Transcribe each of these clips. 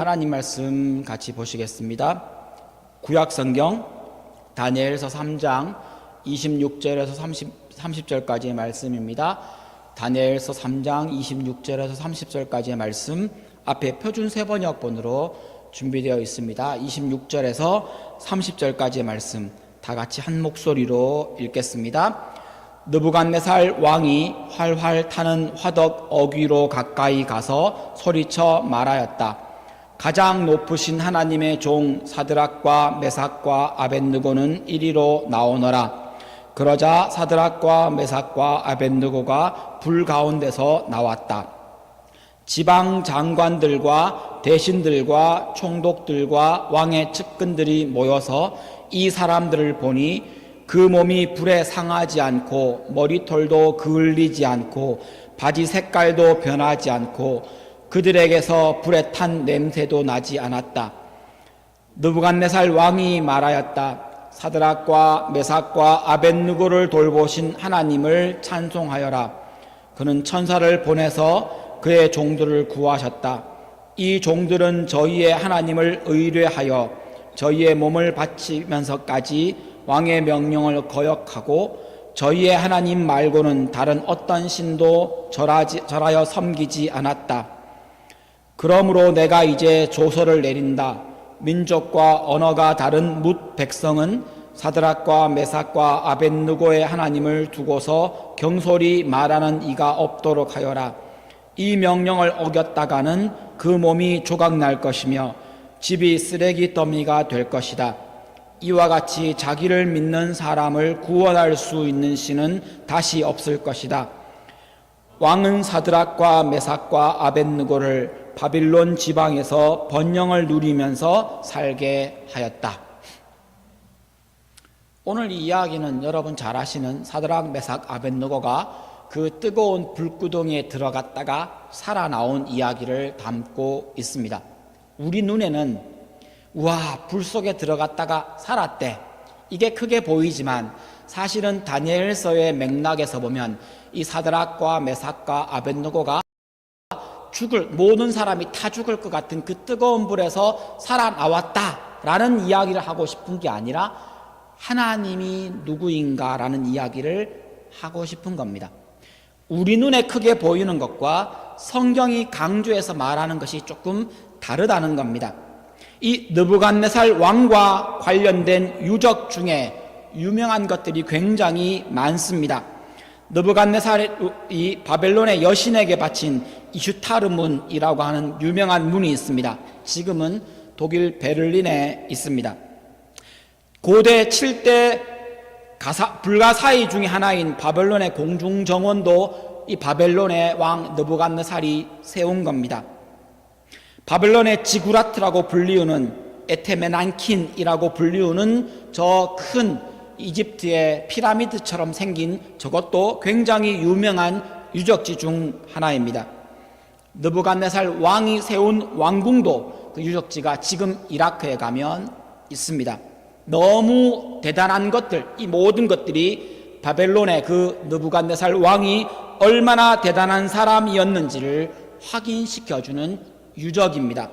하나님 말씀 같이 보시겠습니다. 구약성경 다니엘서 3장 26절에서 30절까지의 말씀입니다. 다니엘서 3장 26절에서 30절까지의 말씀 앞에 표준 세번역본으로 준비되어 있습니다. 26절에서 30절까지의 말씀 다 같이 한 목소리로 읽겠습니다. 느부갓네살 왕이 활활 타는 화덕 어귀로 가까이 가서 소리쳐 말하였다. 가장 높으신 하나님의 종 사드락과 메삭과 아벳느고는 이리로 나오너라. 그러자 사드락과 메삭과 아벳느고가 불 가운데서 나왔다. 지방 장관들과 대신들과 총독들과 왕의 측근들이 모여서 이 사람들을 보니 그 몸이 불에 상하지 않고 머리털도 그을리지 않고 바지 색깔도 변하지 않고 그들에게서 불에 탄 냄새도 나지 않았다. 느부갓네살 왕이 말하였다. 사드락과 메삭과 아벳느고를 돌보신 하나님을 찬송하여라. 그는 천사를 보내서 그의 종들을 구하셨다. 이 종들은 저희의 하나님을 의뢰하여 저희의 몸을 바치면서까지 왕의 명령을 거역하고 저희의 하나님 말고는 다른 어떤 신도 절하여 섬기지 않았다. 그러므로 내가 이제 조서를 내린다. 민족과 언어가 다른 뭇 백성은 사드락과 메삭과 아벳느고의 하나님을 두고서 경솔히 말하는 이가 없도록 하여라. 이 명령을 어겼다가는 그 몸이 조각날 것이며 집이 쓰레기 더미가 될 것이다. 이와 같이 자기를 믿는 사람을 구원할 수 있는 신은 다시 없을 것이다. 왕은 사드락과 메삭과 아벳느고를 바빌론 지방에서 번영을 누리면서 살게 하였다. 오늘 이 이야기는 여러분 잘 아시는 사드락, 메삭, 아벳느고가 그 뜨거운 불구덩이에 들어갔다가 살아나온 이야기를 담고 있습니다. 우리 눈에는 우와, 불 속에 들어갔다가 살았대, 이게 크게 보이지만 사실은 다니엘서의 맥락에서 보면 이 사드락과 메삭과 아벳느고가 모든 사람이 다 죽을 것 같은 그 뜨거운 불에서 살아나왔다라는 이야기를 하고 싶은 게 아니라 하나님이 누구인가라는 이야기를 하고 싶은 겁니다. 우리 눈에 크게 보이는 것과 성경이 강조해서 말하는 것이 조금 다르다는 겁니다. 이 느부갓네살 왕과 관련된 유적 중에 유명한 것들이 굉장히 많습니다. 느부갓네살이 바벨론의 여신에게 바친 이슈타르문이라고 하는 유명한 문이 있습니다. 지금은 독일 베를린에 있습니다. 고대 7대 불가사의 중에 하나인 바벨론의 공중정원도 이 바벨론의 왕 느부갓네살이 세운 겁니다. 바벨론의 지구라트라고 불리우는 에테메난킨이라고 불리우는 저 큰 이집트의 피라미드처럼 생긴 저것도 굉장히 유명한 유적지 중 하나입니다. 느부갓네살 왕이 세운 왕궁도 그 유적지가 지금 이라크에 가면 있습니다. 너무 대단한 것들, 이 모든 것들이 바벨론의 그 느부갓네살 왕이 얼마나 대단한 사람이었는지를 확인시켜주는 유적입니다.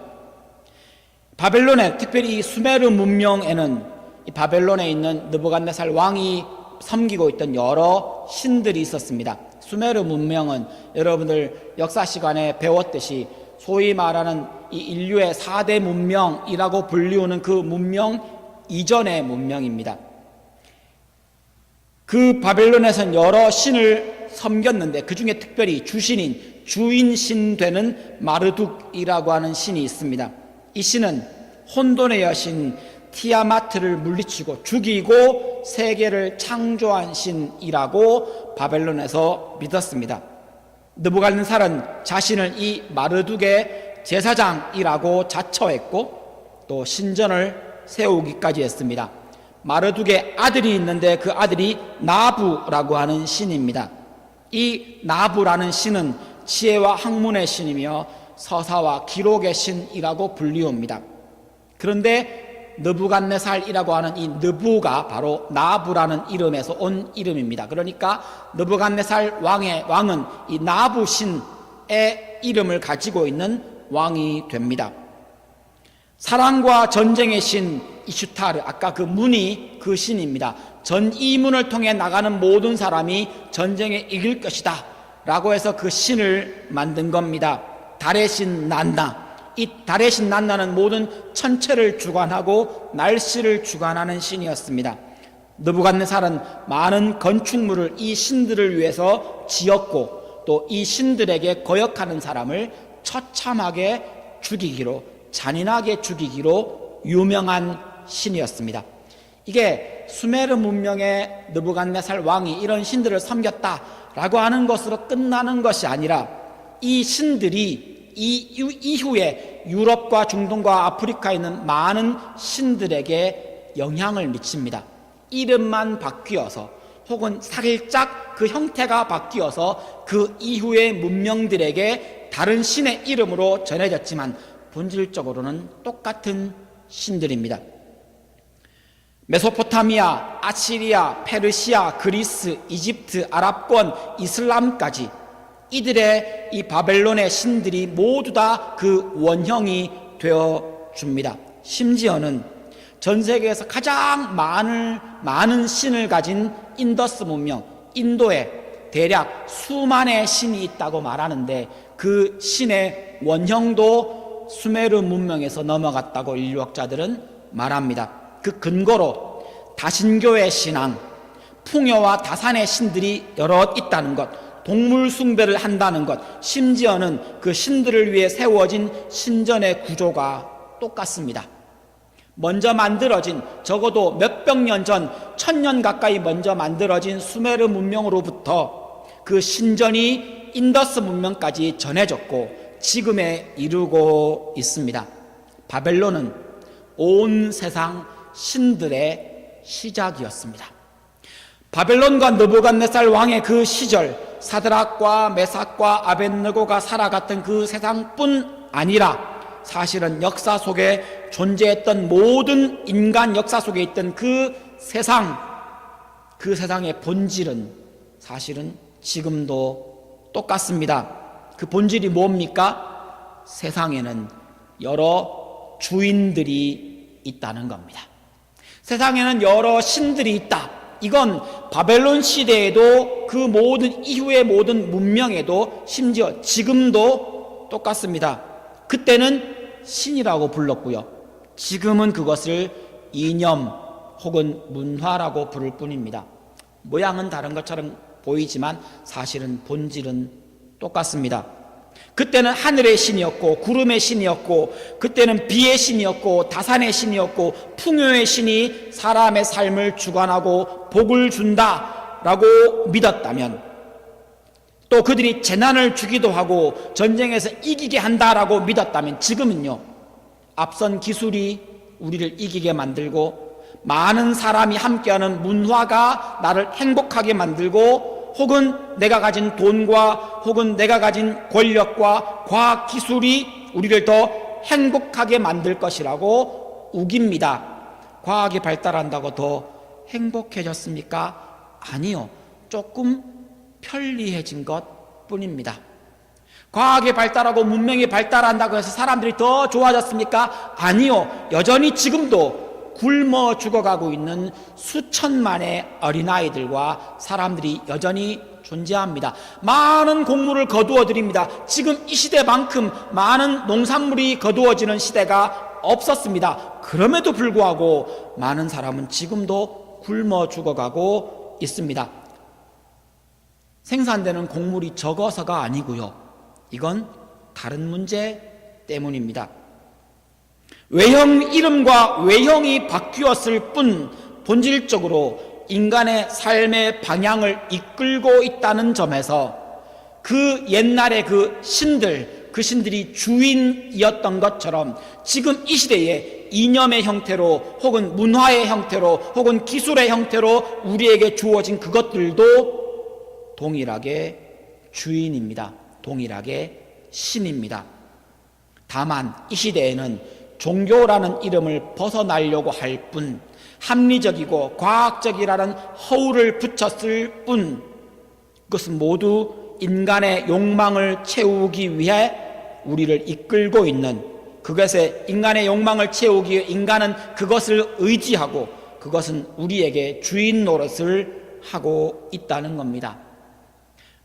바벨론에, 특별히 이 수메르 문명에는 이 바벨론에 있는 느부갓네살 왕이 섬기고 있던 여러 신들이 있었습니다. 수메르 문명은 여러분들 역사 시간에 배웠듯이 소위 말하는 이 인류의 4대 문명이라고 불리우는 그 문명 이전의 문명입니다. 그 바벨론에서는 여러 신을 섬겼는데 그 중에 특별히 주신인, 주인신 되는 마르둑이라고 하는 신이 있습니다. 이 신은 혼돈의 여신 티아마트를 물리치고 죽이고 세계를 창조한 신이라고 바벨론에서 믿었습니다. 느부갓네살은 자신을 이 마르둑의 제사장이라고 자처했고 또 신전을 세우기까지 했습니다. 마르둑의 아들이 있는데 그 아들이 나부라고 하는 신입니다. 이 나부라는 신은 지혜와 학문의 신이며 서사와 기록의 신이라고 불리웁니다. 그런데 느부갓네살이라고 하는 이 느부가 바로 나부라는 이름에서 온 이름입니다. 그러니까 느부갓네살 왕은 이 나부 신의 이름을 가지고 있는 왕이 됩니다. 사랑과 전쟁의 신 이슈타르, 아까 그 문이 그 신입니다. 이 문을 통해 나가는 모든 사람이 전쟁에 이길 것이다 라고 해서 그 신을 만든 겁니다. 달의 신 난나, 이 달의 신 난나는 모든 천체를 주관하고 날씨를 주관하는 신이었습니다. 느부갓네살은 많은 건축물을 이 신들을 위해서 지었고, 또 이 신들에게 거역하는 사람을 처참하게 죽이기로, 잔인하게 죽이기로 유명한 신이었습니다. 이게 수메르 문명의 느부갓네살 왕이 이런 신들을 섬겼다라고 하는 것으로 끝나는 것이 아니라, 이 신들이 이후에 유럽과 중동과 아프리카에 있는 많은 신들에게 영향을 미칩니다. 이름만 바뀌어서, 혹은 살짝 그 형태가 바뀌어서 그 이후의 문명들에게 다른 신의 이름으로 전해졌지만 본질적으로는 똑같은 신들입니다. 메소포타미아, 아시리아, 페르시아, 그리스, 이집트, 아랍권, 이슬람까지 이들의 이 바벨론의 신들이 모두 다 그 원형이 되어 줍니다. 심지어는 전 세계에서 가장 많은 신을 가진 인더스 문명, 인도에 대략 수만의 신이 있다고 말하는데, 그 신의 원형도 수메르 문명에서 넘어갔다고 인류학자들은 말합니다. 그 근거로 다신교의 신앙, 풍요와 다산의 신들이 여럿 있다는 것, 동물 숭배를 한다는 것, 심지어는 그 신들을 위해 세워진 신전의 구조가 똑같습니다. 먼저 만들어진, 적어도 몇백 년 전, 1000년 가까이 먼저 만들어진 수메르 문명으로부터 그 신전이 인더스 문명까지 전해졌고 지금에 이르고 있습니다. 바벨론은 온 세상 신들의 시작이었습니다. 바벨론과 느부갓네살 왕의 그 시절, 사드락과 메삭과 아벳느고가 살아갔던 그 세상뿐 아니라 사실은 역사 속에 존재했던 모든 인간 역사 속에 있던 그 세상의 본질은 사실은 지금도 똑같습니다. 그 본질이 뭡니까? 세상에는 여러 주인들이 있다는 겁니다. 세상에는 여러 신들이 있다. 이건 바벨론 시대에도 그 모든 이후의 모든 문명에도 심지어 지금도 똑같습니다. 그때는 신이라고 불렀고요. 지금은 그것을 이념 혹은 문화라고 부를 뿐입니다. 모양은 다른 것처럼 보이지만 사실은 본질은 똑같습니다. 그때는 하늘의 신이었고 구름의 신이었고, 그때는 비의 신이었고 다산의 신이었고, 풍요의 신이 사람의 삶을 주관하고 복을 준다라고 믿었다면, 또 그들이 재난을 주기도 하고 전쟁에서 이기게 한다라고 믿었다면, 지금은요, 앞선 기술이 우리를 이기게 만들고 많은 사람이 함께하는 문화가 나를 행복하게 만들고, 혹은 내가 가진 돈과 혹은 내가 가진 권력과 과학 기술이 우리를 더 행복하게 만들 것이라고 우깁니다. 과학이 발달한다고 더 행복해졌습니까? 아니요. 조금 편리해진 것 뿐입니다. 과학이 발달하고 문명이 발달한다고 해서 사람들이 더 좋아졌습니까? 아니요. 여전히 지금도 굶어 죽어가고 있는 수천만의 어린아이들과 사람들이 여전히 존재합니다. 많은 곡물을 거두어 드립니다. 지금 이 시대만큼 많은 농산물이 거두어지는 시대가 없었습니다. 그럼에도 불구하고 많은 사람은 지금도 굶어 죽어가고 있습니다. 생산되는 곡물이 적어서가 아니고요. 이건 다른 문제 때문입니다. 외형 이름과 외형이 바뀌었을 뿐 본질적으로 인간의 삶의 방향을 이끌고 있다는 점에서 그 옛날의 그 신들이 주인이었던 것처럼 지금 이 시대에 이념의 형태로 혹은 문화의 형태로 혹은 기술의 형태로 우리에게 주어진 그것들도 동일하게 주인입니다. 동일하게 신입니다. 다만 이 시대에는 종교라는 이름을 벗어나려고 할 뿐, 합리적이고 과학적이라는 허울을 붙였을 뿐, 그것은 모두 인간의 욕망을 채우기 위해 우리를 이끌고 있는 그것에 인간의 욕망을 채우기 위해 인간은 그것을 의지하고 그것은 우리에게 주인 노릇을 하고 있다는 겁니다.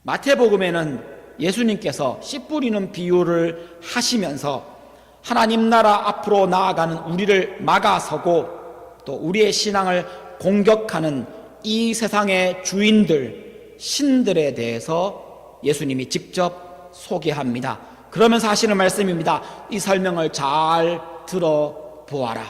마태복음에는 예수님께서 씨 뿌리는 비유를 하시면서 하나님 나라 앞으로 나아가는 우리를 막아서고 또 우리의 신앙을 공격하는 이 세상의 주인들, 신들에 대해서 예수님이 직접 소개합니다. 그러면서 하시는 말씀입니다. 이 설명을 잘 들어보아라.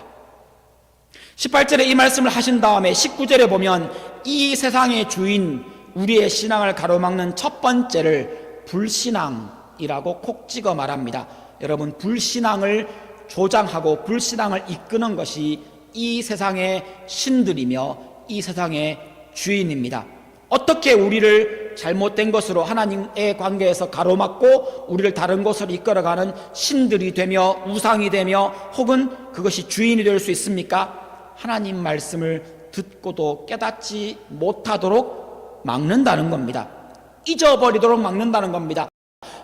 18절에 이 말씀을 하신 다음에 19절에 보면 이 세상의 주인, 우리의 신앙을 가로막는 첫 번째를 불신앙이라고 콕 찍어 말합니다. 여러분, 불신앙을 조장하고 불신앙을 이끄는 것이 이 세상의 신들이며 이 세상의 주인입니다. 어떻게 우리를 잘못된 것으로 하나님의 관계에서 가로막고 우리를 다른 곳으로 이끌어가는 신들이 되며 우상이 되며 혹은 그것이 주인이 될 수 있습니까? 하나님 말씀을 듣고도 깨닫지 못하도록 막는다는 겁니다. 잊어버리도록 막는다는 겁니다.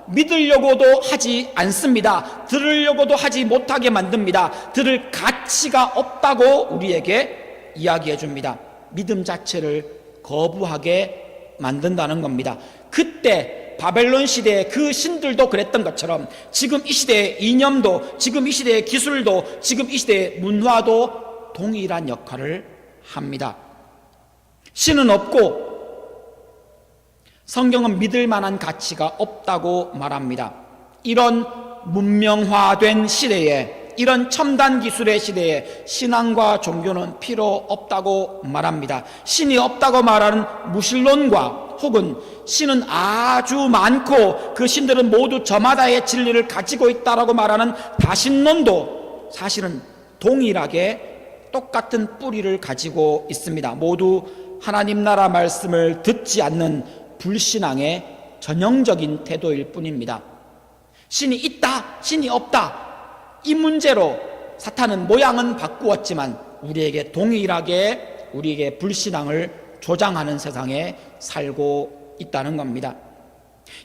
믿으려고도 하지 않습니다. 들으려고도 하지 못하게 만듭니다. 들을 가치가 없다고 우리에게 이야기해 줍니다. 믿음 자체를 거부하게 만든다는 겁니다. 그때 바벨론 시대의 그 신들도 그랬던 것처럼 지금 이 시대의 이념도, 지금 이 시대의 기술도, 지금 이 시대의 문화도 동일한 역할을 합니다. 신은 없고 성경은 믿을 만한 가치가 없다고 말합니다. 이런 문명화된 시대에, 이런 첨단 기술의 시대에 신앙과 종교는 필요 없다고 말합니다. 신이 없다고 말하는 무신론과 혹은 신은 아주 많고 그 신들은 모두 저마다의 진리를 가지고 있다라고 말하는 다신론도 사실은 동일하게 똑같은 뿌리를 가지고 있습니다. 모두 하나님 나라 말씀을 듣지 않는 불신앙의 전형적인 태도일 뿐입니다. 신이 있다, 신이 없다, 이 문제로 사탄은 모양은 바꾸었지만 우리에게 동일하게 우리에게 불신앙을 조장하는 세상에 살고 있다는 겁니다.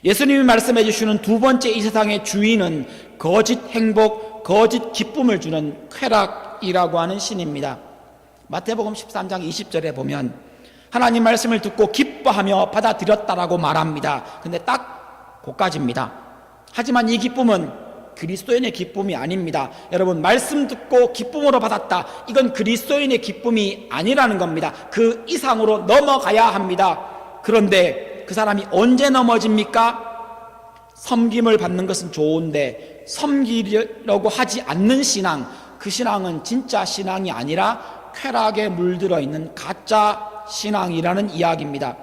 예수님이 말씀해 주시는 두 번째 이 세상의 주인은 거짓 행복, 거짓 기쁨을 주는 쾌락이라고 하는 신입니다. 마태복음 13장 20절에 보면 하나님 말씀을 듣고 기뻐하며 받아들였다라고 말합니다. 근데 딱 그까지입니다. 하지만 이 기쁨은 그리스도인의 기쁨이 아닙니다. 여러분, 말씀 듣고 기쁨으로 받았다, 이건 그리스도인의 기쁨이 아니라는 겁니다. 그 이상으로 넘어가야 합니다. 그런데 그 사람이 언제 넘어집니까? 섬김을 받는 것은 좋은데 섬기려고 하지 않는 신앙, 그 신앙은 진짜 신앙이 아니라 쾌락에 물들어 있는 가짜 신앙이라는 이야기입니다.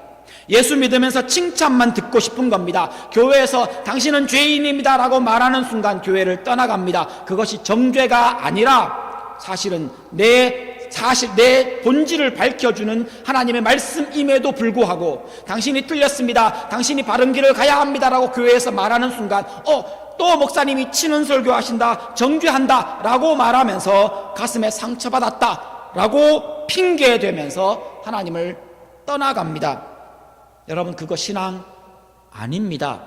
예수 믿으면서 칭찬만 듣고 싶은 겁니다. 교회에서 당신은 죄인입니다 라고 말하는 순간 교회를 떠나갑니다. 그것이 정죄가 아니라 사실은 내 본질을 밝혀주는 하나님의 말씀임에도 불구하고 당신이 틀렸습니다, 당신이 바른 길을 가야 합니다 라고 교회에서 말하는 순간 또 목사님이 치는 설교하신다, 정죄한다 라고 말하면서 가슴에 상처받았다 라고 핑계대면서 하나님을 떠나갑니다. 여러분, 그거 신앙 아닙니다.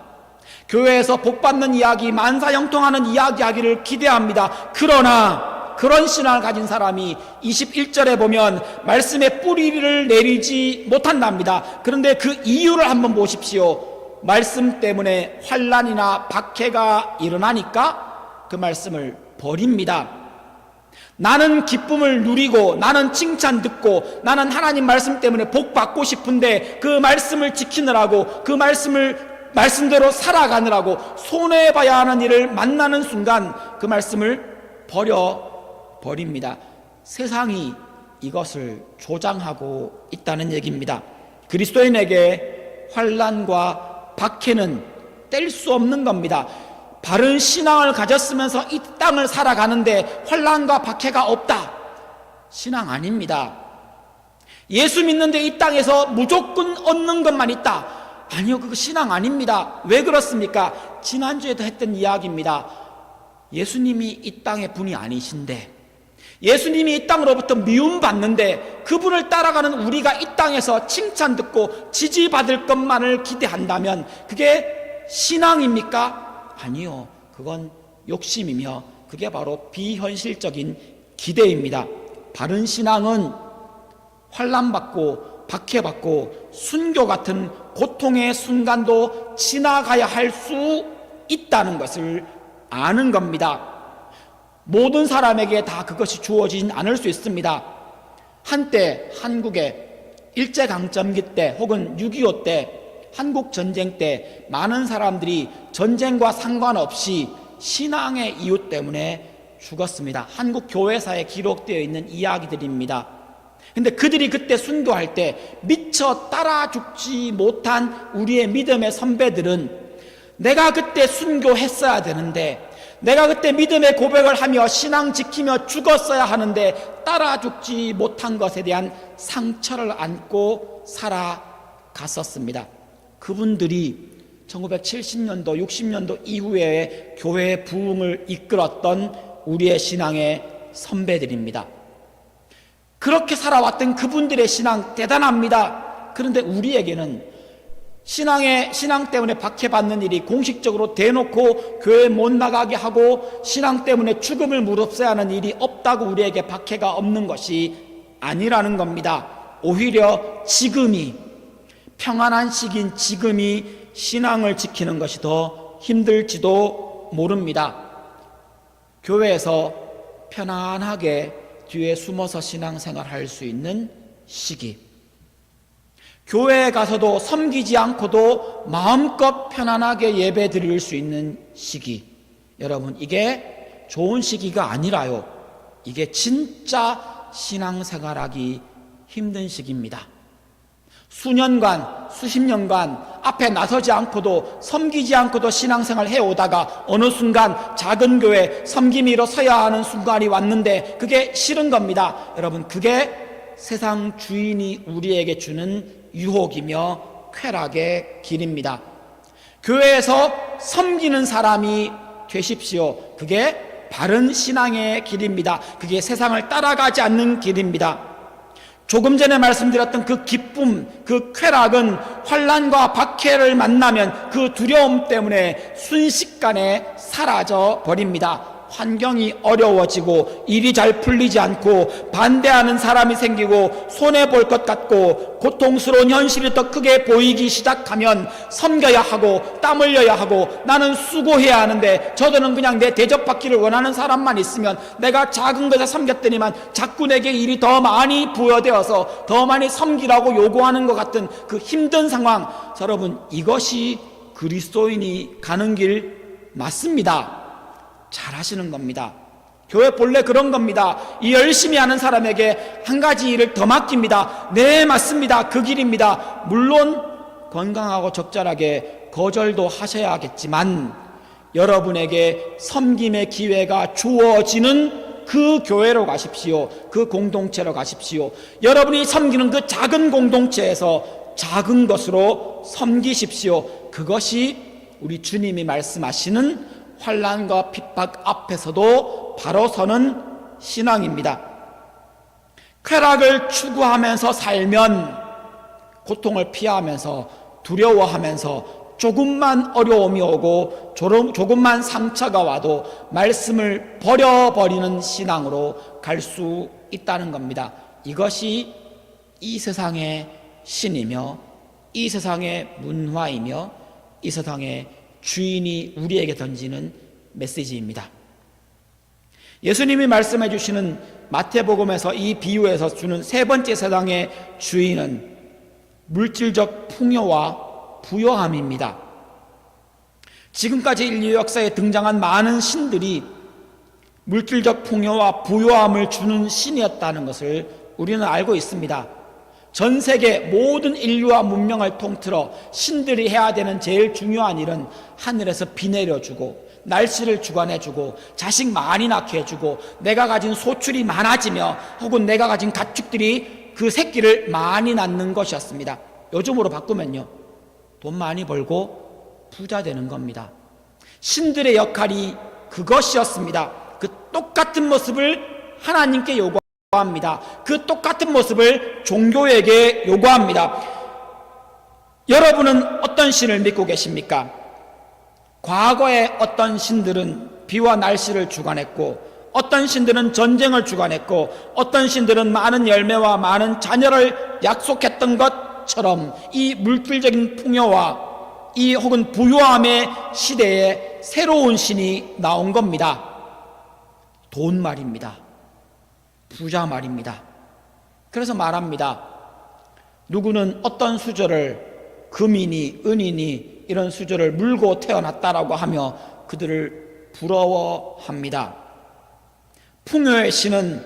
교회에서 복받는 이야기, 만사형통하는 이야기하기를 기대합니다. 그러나 그런 신앙을 가진 사람이 21절에 보면 말씀의 뿌리를 내리지 못한답니다. 그런데 그 이유를 한번 보십시오. 말씀 때문에 환난이나 박해가 일어나니까 그 말씀을 버립니다. 나는 기쁨을 누리고 나는 칭찬 듣고 나는 하나님 말씀 때문에 복 받고 싶은데 그 말씀을 지키느라고 그 말씀대로 살아가느라고 손해봐야 하는 일을 만나는 순간 그 말씀을 버립니다. 세상이 이것을 조장하고 있다는 얘기입니다. 그리스도인에게 환난과 박해는 뗄 수 없는 겁니다. 바른 신앙을 가졌으면서 이 땅을 살아가는데 환난과 박해가 없다, 신앙 아닙니다. 예수 믿는데 이 땅에서 무조건 얻는 것만 있다, 아니요, 그거 신앙 아닙니다. 왜 그렇습니까? 지난주에도 했던 이야기입니다. 예수님이 이 땅의 분이 아니신데, 예수님이 이 땅으로부터 미움받는데 그분을 따라가는 우리가 이 땅에서 칭찬 듣고 지지받을 것만을 기대한다면 그게 신앙입니까? 아니요, 그건 욕심이며 그 그게 바로 비현실적인 기대입니다. 바른 신앙은 환난받고 박해받고 순교 같은 고통의 순간도 지나가야 할 수 있다는 것을 아는 겁니다. 모든 사람에게 다 그것이 주어지진 않을 수 있습니다. 한때 한국에 일제강점기 때 혹은 6.25 때 한국전쟁 때 많은 사람들이 전쟁과 상관없이 신앙의 이유 때문에 죽었습니다. 한국 교회사에 기록되어 있는 이야기들입니다. 근데 그들이 그때 순교할 때 미처 따라 죽지 못한 우리의 믿음의 선배들은 내가 그때 순교했어야 되는데, 내가 그때 믿음의 고백을 하며 신앙 지키며 죽었어야 하는데 따라 죽지 못한 것에 대한 상처를 안고 살아갔었습니다. 그분들이 1970년도, 60년도 이후에 교회의 부흥을 이끌었던 우리의 신앙의 선배들입니다. 그렇게 살아왔던 그분들의 신앙 대단합니다. 그런데 우리에게는 신앙 때문에 박해받는 일이 공식적으로 대놓고 교회 못 나가게 하고 신앙 때문에 죽음을 무릅써야 하는 일이 없다고 우리에게 박해가 없는 것이 아니라는 겁니다. 오히려 지금이, 평안한 시기인 지금이 신앙을 지키는 것이 더 힘들지도 모릅니다. 교회에서 편안하게 뒤에 숨어서 신앙생활 할 수 있는 시기, 교회에 가서도 섬기지 않고도 마음껏 편안하게 예배 드릴 수 있는 시기, 여러분 이게 좋은 시기가 아니라요, 이게 진짜 신앙생활하기 힘든 시기입니다. 수년간, 수십 년간 앞에 나서지 않고도 섬기지 않고도 신앙생활 해오다가 어느 순간 작은 교회 섬김이 일어서야 하는 순간이 왔는데 그게 싫은 겁니다. 여러분, 그게 세상 주인이 우리에게 주는 유혹이며 쾌락의 길입니다. 교회에서 섬기는 사람이 되십시오. 그게 바른 신앙의 길입니다. 그게 세상을 따라가지 않는 길입니다. 조금 전에 말씀드렸던 그 기쁨, 그 쾌락은 환난과 박해를 만나면 그 두려움 때문에 순식간에 사라져 버립니다. 환경이 어려워지고 일이 잘 풀리지 않고 반대하는 사람이 생기고 손해볼 것 같고 고통스러운 현실이 더 크게 보이기 시작하면 섬겨야 하고 땀 흘려야 하고 나는 수고해야 하는데 저들은 그냥 내 대접받기를 원하는 사람만 있으면 내가 작은 것에 섬겼더니만 자꾸 내게 일이 더 많이 부여되어서 더 많이 섬기라고 요구하는 것 같은 그 힘든 상황, 여러분 이것이 그리스도인이 가는 길 맞습니다. 잘하시는 겁니다. 교회 본래 그런 겁니다. 이 열심히 하는 사람에게 한 가지 일을 더 맡깁니다. 네, 맞습니다. 그 길입니다. 물론 건강하고 적절하게 거절도 하셔야겠지만 여러분에게 섬김의 기회가 주어지는 그 교회로 가십시오. 그 공동체로 가십시오. 여러분이 섬기는 그 작은 공동체에서 작은 것으로 섬기십시오. 그것이 우리 주님이 말씀하시는 환난과 핍박 앞에서도 바로 서는 신앙입니다. 쾌락을 추구하면서 살면 고통을 피하면서 두려워하면서 조금만 어려움이 오고 조금만 상처가 와도 말씀을 버려버리는 신앙으로 갈 수 있다는 겁니다. 이것이 이 세상의 신이며 이 세상의 문화이며 이 세상의 주인이 우리에게 던지는 메시지입니다. 예수님이 말씀해 주시는 마태복음에서 이 비유에서 주는 세 번째 세상의 주인은 물질적 풍요와 부요함입니다. 지금까지 인류 역사에 등장한 많은 신들이 물질적 풍요와 부요함을 주는 신이었다는 것을 우리는 알고 있습니다. 전 세계 모든 인류와 문명을 통틀어 신들이 해야 되는 제일 중요한 일은 하늘에서 비 내려주고 날씨를 주관해주고 자식 많이 낳게 해주고 내가 가진 소출이 많아지며 혹은 내가 가진 가축들이 그 새끼를 많이 낳는 것이었습니다. 요즘으로 바꾸면요, 돈 많이 벌고 부자 되는 겁니다. 신들의 역할이 그것이었습니다. 그 똑같은 모습을 하나님께 요구합니다. 그 똑같은 모습을 종교에게 요구합니다. 여러분은 어떤 신을 믿고 계십니까? 과거의 어떤 신들은 비와 날씨를 주관했고, 어떤 신들은 전쟁을 주관했고, 어떤 신들은 많은 열매와 많은 자녀를 약속했던 것처럼 이 물질적인 풍요와 이 혹은 부유함의 시대에 새로운 신이 나온 겁니다. 돈 말입니다. 부자 말입니다. 그래서 말합니다. 누구는 어떤 수저를, 금이니 은이니 이런 수저를 물고 태어났다라고 하며 그들을 부러워합니다. 풍요의 신은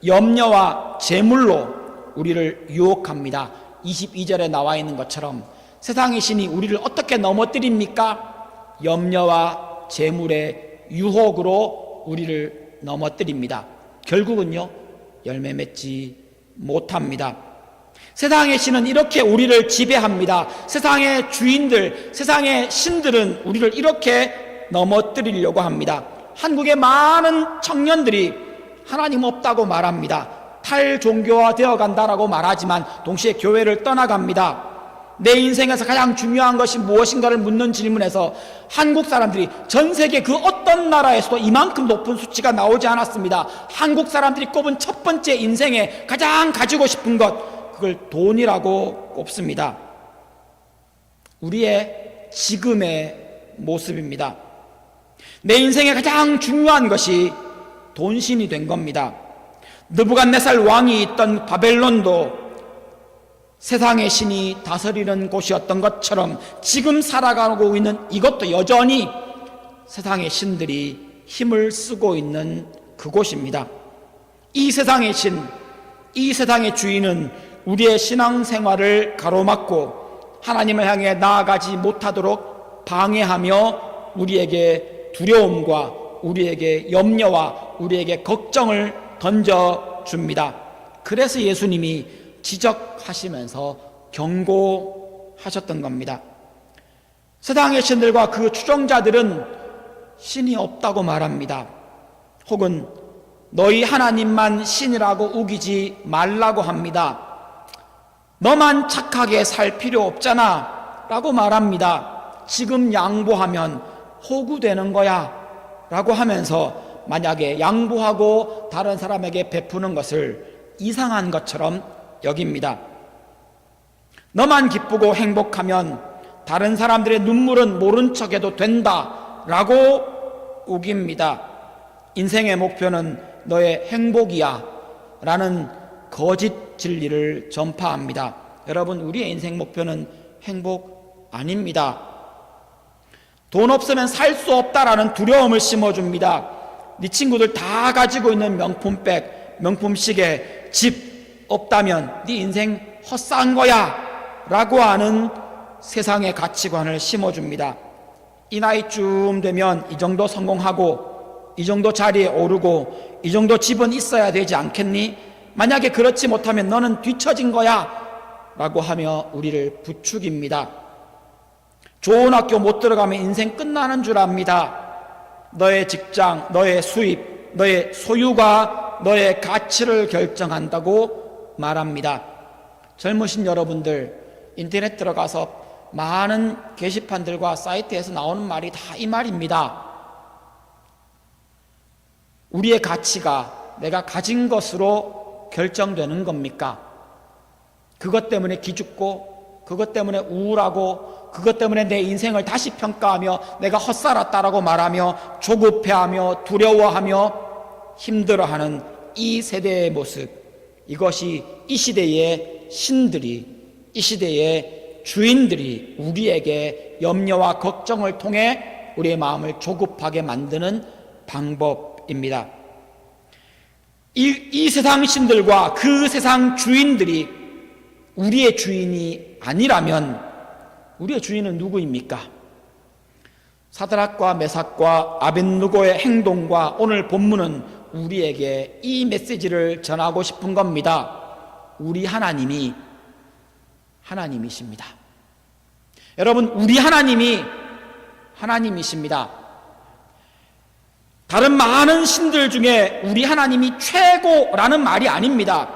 염려와 재물로 우리를 유혹합니다. 22절에 나와 있는 것처럼 세상의 신이 우리를 어떻게 넘어뜨립니까? 염려와 재물의 유혹으로 우리를 넘어뜨립니다. 결국은요, 열매 맺지 못합니다. 세상의 신은 이렇게 우리를 지배합니다. 세상의 주인들, 세상의 신들은 우리를 이렇게 넘어뜨리려고 합니다. 한국의 많은 청년들이 하나님 없다고 말합니다. 탈종교화 되어 간다라고 말하지만 동시에 교회를 떠나갑니다. 내 인생에서 가장 중요한 것이 무엇인가를 묻는 질문에서 한국 사람들이 전 세계 그 어떤 나라에서도 이만큼 높은 수치가 나오지 않았습니다. 한국 사람들이 꼽은 첫 번째 인생에 가장 가지고 싶은 것, 그걸 돈이라고 꼽습니다. 우리의 지금의 모습입니다. 내 인생에 가장 중요한 것이 돈신이 된 겁니다. 느부갓네살 왕이 있던 바벨론도 세상의 신이 다스리는 곳이었던 것처럼 지금 살아가고 있는 이것도 여전히 세상의 신들이 힘을 쓰고 있는 그곳입니다. 이 세상의 신, 이 세상의 주인은 우리의 신앙생활을 가로막고 하나님을 향해 나아가지 못하도록 방해하며 우리에게 두려움과 우리에게 염려와 우리에게 걱정을 던져줍니다. 그래서 예수님이 지적하시면서 경고하셨던 겁니다. 세상의 신들과 그 추종자들은 신이 없다고 말합니다. 혹은 너희 하나님만 신이라고 우기지 말라고 합니다. 너만 착하게 살 필요 없잖아 라고 말합니다. 지금 양보하면 호구되는 거야 라고 하면서 만약에 양보하고 다른 사람에게 베푸는 것을 이상한 것처럼 여깁니다. 너만 기쁘고 행복하면 다른 사람들의 눈물은 모른 척해도 된다 라고 우깁니다. 인생의 목표는 너의 행복이야 라는 거짓 진리를 전파합니다. 여러분, 우리의 인생 목표는 행복 아닙니다. 돈 없으면 살 수 없다라는 두려움을 심어줍니다. 네 친구들 다 가지고 있는 명품백, 명품시계, 집 없다면 네 인생 헛산 거야 라고 하는 세상의 가치관을 심어줍니다. 이 나이쯤 되면 이 정도 성공하고 이 정도 자리에 오르고 이 정도 집은 있어야 되지 않겠니? 만약에 그렇지 못하면 너는 뒤처진 거야 라고 하며 우리를 부추깁니다. 좋은 학교 못 들어가면 인생 끝나는 줄 압니다. 너의 직장, 너의 수입, 너의 소유가 너의 가치를 결정한다고 말합니다. 젊으신 여러분들, 인터넷 들어가서 많은 게시판들과 사이트에서 나오는 말이 다 이 말입니다. 우리의 가치가 내가 가진 것으로 결정되는 겁니까? 그것 때문에 기죽고, 그것 때문에 우울하고, 그것 때문에 내 인생을 다시 평가하며 내가 헛살았다라고 말하며 조급해하며 두려워하며 힘들어하는 이 세대의 모습, 이것이 이 시대의 신들이, 이 시대의 주인들이 우리에게 염려와 걱정을 통해 우리의 마음을 조급하게 만드는 방법입니다. 이 세상 신들과 그 세상 주인들이 우리의 주인이 아니라면 우리의 주인은 누구입니까? 사드락과 메삭과 아벳느고의 행동과 오늘 본문은 우리에게 이 메시지를 전하고 싶은 겁니다. 우리 하나님이 하나님이십니다. 여러분, 우리 하나님이 하나님이십니다. 다른 많은 신들 중에 우리 하나님이 최고라는 말이 아닙니다.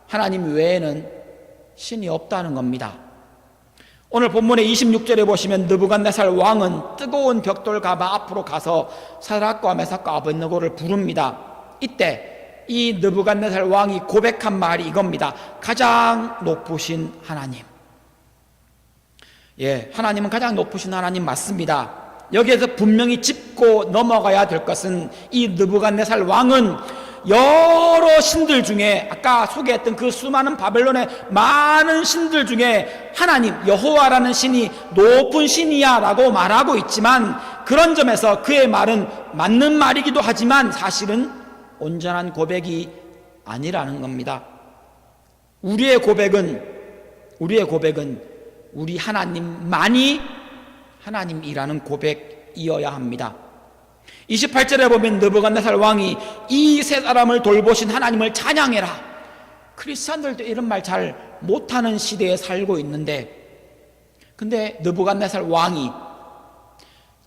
하나님 외에는 신이 없다는 겁니다. 오늘 본문의 26절에 보시면 느부갓네살 왕은 뜨거운 벽돌 가마 앞으로 가서 사드락과 메삭과 아벳느고를 부릅니다. 이때 이 느부갓네살 왕이 고백한 말이 이겁니다. 가장 높으신 하나님. 하나님은 가장 높으신 하나님 맞습니다. 여기에서 분명히 짚고 넘어가야 될 것은 이 느부갓네살 왕은 여러 신들 중에 아까 소개했던 그 수많은 바벨론의 많은 신들 중에 하나님 여호와라는 신이 높은 신이야 라고 말하고 있지만, 그런 점에서 그의 말은 맞는 말이기도 하지만 사실은 온전한 고백이 아니라는 겁니다. 우리의 고백은 우리 하나님만이 하나님이라는 고백이어야 합니다. 28절에 보면 느부갓네살 왕이 이 세 사람을 돌보신 하나님을 찬양해라. 크리스찬들도 이런 말 잘 못하는 시대에 살고 있는데, 근데 느부갓네살 왕이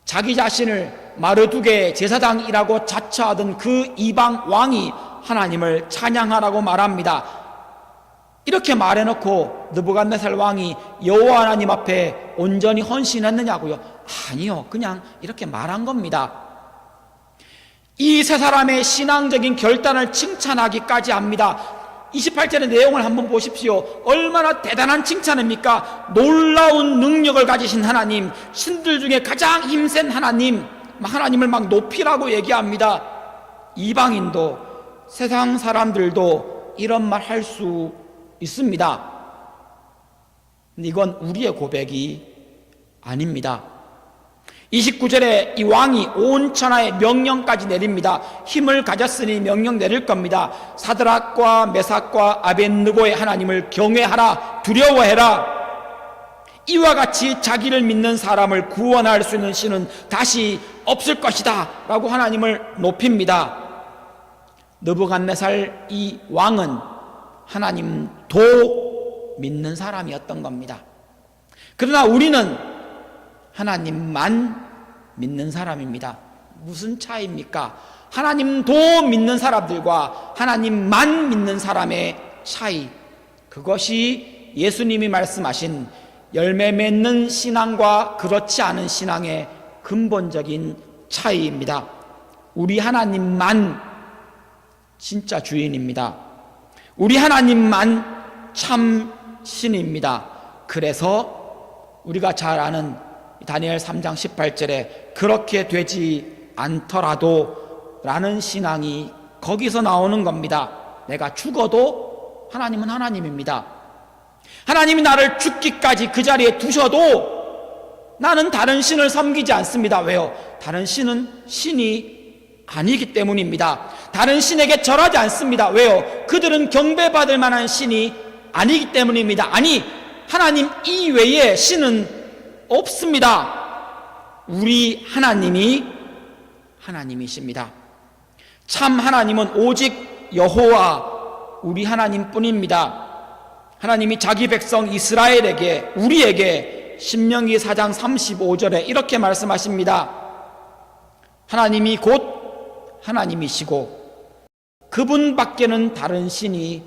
자기 자신을 마르두게의 제사장이라고 자처하던 그 이방 왕이 하나님을 찬양하라고 말합니다. 이렇게 말해놓고 느부갓네살 왕이 여호와 하나님 앞에 온전히 헌신했느냐고요? 아니요, 그냥 이렇게 말한 겁니다. 이 세 사람의 신앙적인 결단을 칭찬하기까지 합니다. 28절의 내용을 한번 보십시오. 얼마나 대단한 칭찬입니까? 놀라운 능력을 가지신 하나님, 신들 중에 가장 힘센 하나님을 막 높이라고 얘기합니다. 이방인도 세상 사람들도 이런 말 할 수 있습니다. 근데 이건 우리의 고백이 아닙니다. 29절에 이 왕이 온 천하에 명령까지 내립니다. 힘을 가졌으니 명령 내릴 겁니다. 사드락과 메삭과 아벳느고의 하나님을 경외하라, 두려워해라. 이와 같이 자기를 믿는 사람을 구원할 수 있는 신은 다시 없을 것이다 라고 하나님을 높입니다. 느부갓네살 이 왕은 하나님도 믿는 사람이었던 겁니다. 그러나 우리는 하나님만 믿는 사람입니다. 무슨 차이입니까? 하나님도 믿는 사람들과 하나님만 믿는 사람의 차이, 그것이 예수님이 말씀하신 열매 맺는 신앙과 그렇지 않은 신앙의 근본적인 차이입니다. 우리 하나님만 진짜 주인입니다. 우리 하나님만 참 신입니다. 그래서 우리가 잘 아는 다니엘 3장 18절에 그렇게 되지 않더라도 라는 신앙이 거기서 나오는 겁니다. 내가 죽어도 하나님은 하나님입니다. 하나님이 나를 죽기까지 그 자리에 두셔도 나는 다른 신을 섬기지 않습니다. 왜요? 다른 신은 신이 아니기 때문입니다. 다른 신에게 절하지 않습니다. 왜요? 그들은 경배받을 만한 신이 아니기 때문입니다. 아니, 하나님 이외에 신은 없습니다. 우리 하나님이 하나님이십니다. 참 하나님은 오직 여호와 우리 하나님뿐입니다. 하나님이 자기 백성 이스라엘에게, 우리에게 신명기 4장 35절에 이렇게 말씀하십니다. 하나님이 곧 하나님이시고 그분밖에는 다른 신이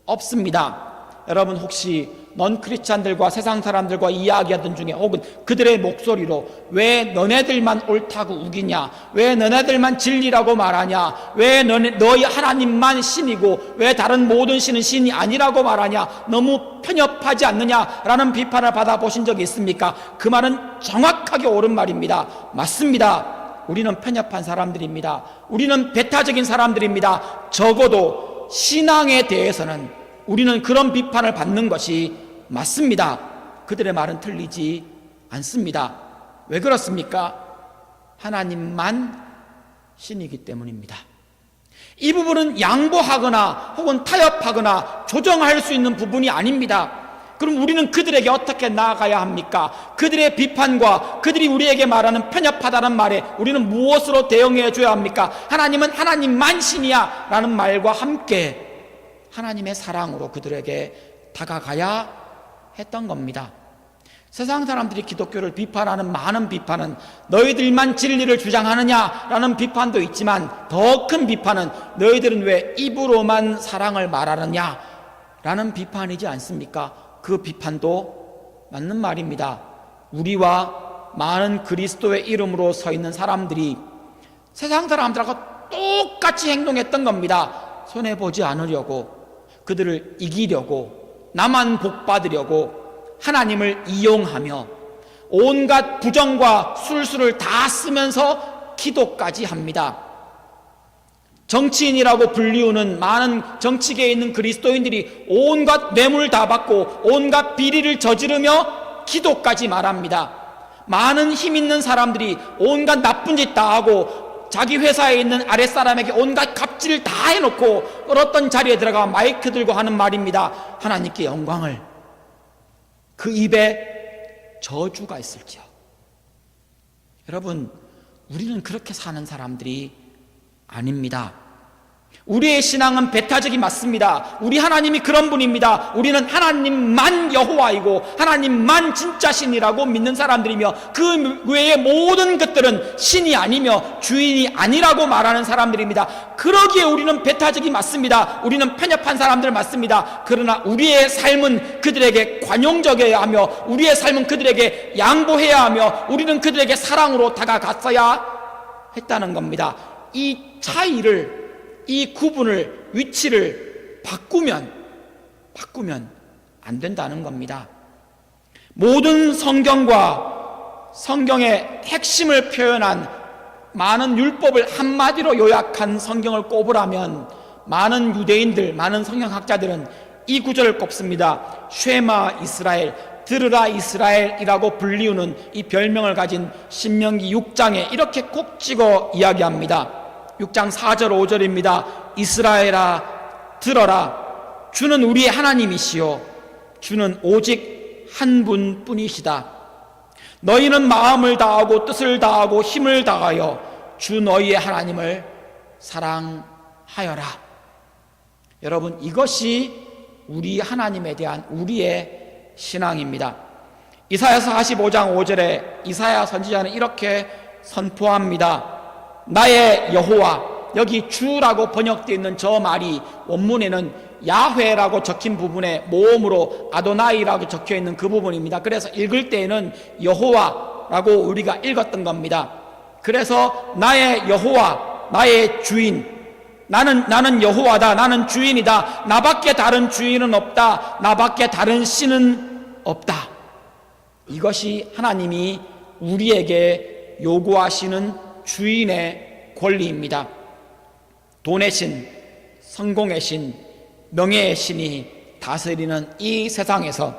없습니다. 여러분, 혹시 넌 크리스찬들과 세상 사람들과 이야기하던 중에, 혹은 그들의 목소리로 왜 너네들만 옳다고 우기냐, 왜 너네들만 진리라고 말하냐, 왜 너희 하나님만 신이고 왜 다른 모든 신은 신이 아니라고 말하냐, 너무 편협하지 않느냐라는 비판을 받아보신 적이 있습니까? 그 말은 정확하게 옳은 말입니다. 맞습니다. 우리는 편협한 사람들입니다. 우리는 배타적인 사람들입니다. 적어도 신앙에 대해서는 우리는 그런 비판을 받는 것이 맞습니다. 그들의 말은 틀리지 않습니다. 왜 그렇습니까? 하나님만 신이기 때문입니다. 이 부분은 양보하거나 혹은 타협하거나 조정할 수 있는 부분이 아닙니다. 그럼 우리는 그들에게 어떻게 나아가야 합니까? 그들의 비판과 그들이 우리에게 말하는 편협하다는 말에 우리는 무엇으로 대응해 줘야 합니까? 하나님은 하나님만 신이야 라는 말과 함께 하나님의 사랑으로 그들에게 다가가야 했던 겁니다. 세상 사람들이 기독교를 비판하는 많은 비판은 너희들만 진리를 주장하느냐라는 비판도 있지만, 더 큰 비판은 너희들은 왜 입으로만 사랑을 말하느냐라는 비판이지 않습니까? 그 비판도 맞는 말입니다. 우리와 많은 그리스도의 이름으로 서 있는 사람들이 세상 사람들하고 똑같이 행동했던 겁니다. 손해보지 않으려고, 그들을 이기려고, 나만 복받으려고 하나님을 이용하며 온갖 부정과 술수를 다 쓰면서 기도까지 합니다. 정치인이라고 불리우는 많은 정치계에 있는 그리스도인들이 온갖 뇌물을 다 받고 온갖 비리를 저지르며 기도까지 말합니다. 많은 힘 있는 사람들이 온갖 나쁜 짓 다 하고 자기 회사에 있는 아랫사람에게 온갖 갑질을 다 해놓고 어떤 자리에 들어가 마이크 들고 하는 말입니다. 하나님께 영광을. 그 입에 저주가 있을지요. 여러분, 우리는 그렇게 사는 사람들이 아닙니다. 우리의 신앙은 배타적이 맞습니다. 우리 하나님이 그런 분입니다. 우리는 하나님만 여호와이고 하나님만 진짜 신이라고 믿는 사람들이며 그 외의 모든 것들은 신이 아니며 주인이 아니라고 말하는 사람들입니다. 그러기에 우리는 배타적이 맞습니다. 우리는 편협한 사람들 맞습니다. 그러나 우리의 삶은 그들에게 관용적이어야 하며 우리의 삶은 그들에게 양보해야 하며 우리는 그들에게 사랑으로 다가갔어야 했다는 겁니다. 이 차이를, 이 구분을, 위치를 바꾸면 안 된다는 겁니다. 모든 성경과 성경의 핵심을 표현한 많은 율법을 한마디로 요약한 성경을 꼽으라면 많은 유대인들, 많은 성경학자들은 이 구절을 꼽습니다. 쉐마 이스라엘, 들으라 이스라엘이라고 불리우는 이 별명을 가진 신명기 6장에 이렇게 콕 찍어 이야기합니다. 6장 4절 5절입니다. 이스라엘아 들어라. 주는 우리의 하나님이시요 주는 오직 한 분뿐이시다. 너희는 마음을 다하고 뜻을 다하고 힘을 다하여 주 너희의 하나님을 사랑하여라. 여러분, 이것이 우리 하나님에 대한 우리의 신앙입니다. 이사야서 45장 5절에 이사야 선지자는 이렇게 선포합니다. 나의 여호와, 여기 주라고 번역되어 있는 저 말이 원문에는 야훼라고 적힌 부분에 모음으로 아도나이라고 적혀 있는 그 부분입니다. 그래서 읽을 때에는 여호와라고 우리가 읽었던 겁니다. 그래서 나의 여호와, 나의 주인, 나는 여호와다, 나는 주인이다, 나밖에 다른 주인은 없다, 나밖에 다른 신은 없다. 이것이 하나님이 우리에게 요구하시는 주인의 권리입니다. 돈의 신, 성공의 신, 명예의 신이 다스리는 이 세상에서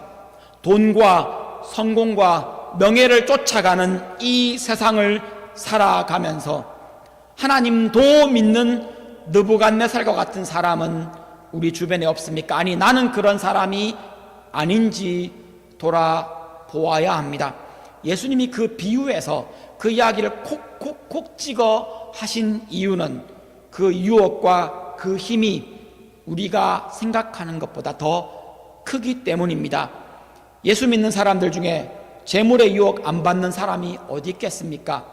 돈과 성공과 명예를 쫓아가는 이 세상을 살아가면서 하나님도 믿는 느부갓네살과 같은 사람은 우리 주변에 없습니까? 아니, 나는 그런 사람이 아닌지 돌아보아야 합니다. 예수님이 그 비유에서 그 이야기를 콕콕콕 찍어 하신 이유는 그 유혹과 그 힘이 우리가 생각하는 것보다 더 크기 때문입니다. 예수 믿는 사람들 중에 재물의 유혹 안 받는 사람이 어디 있겠습니까?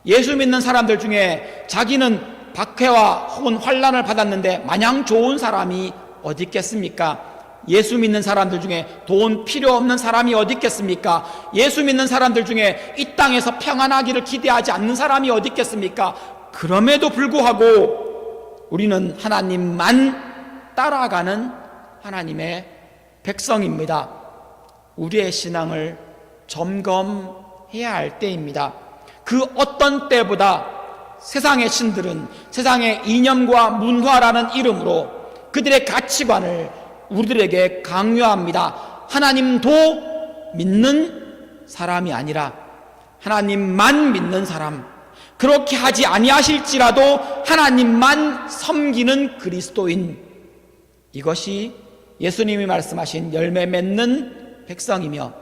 예수 믿는 사람들 중에 자기는 박해와 혹은 환난을 받았는데 마냥 좋은 사람이 어디 있겠습니까? 예수 믿는 사람들 중에 돈 필요 없는 사람이 어디 있겠습니까? 예수 믿는 사람들 중에 이 땅에서 평안하기를 기대하지 않는 사람이 어디 있겠습니까? 그럼에도 불구하고 우리는 하나님만 따라가는 하나님의 백성입니다. 우리의 신앙을 점검해야 할 때입니다. 그 어떤 때보다 세상의 신들은 세상의 이념과 문화라는 이름으로 그들의 가치관을 우리들에게 강요합니다. 하나님도 믿는 사람이 아니라 하나님만 믿는 사람, 그렇게 하지 아니하실지라도 하나님만 섬기는 그리스도인, 이것이 예수님이 말씀하신 열매 맺는 백성이며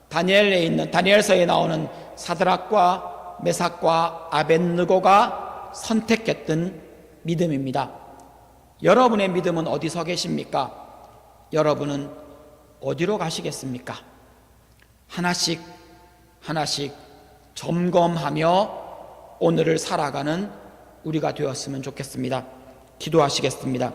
다니엘서에 나오는 사드락과 메삭과 아벳느고가 선택했던 믿음입니다. 여러분의 믿음은 어디서 계십니까? 여러분은 어디로 가시겠습니까? 하나씩 점검하며 오늘을 살아가는 우리가 되었으면 좋겠습니다. 기도하시겠습니다.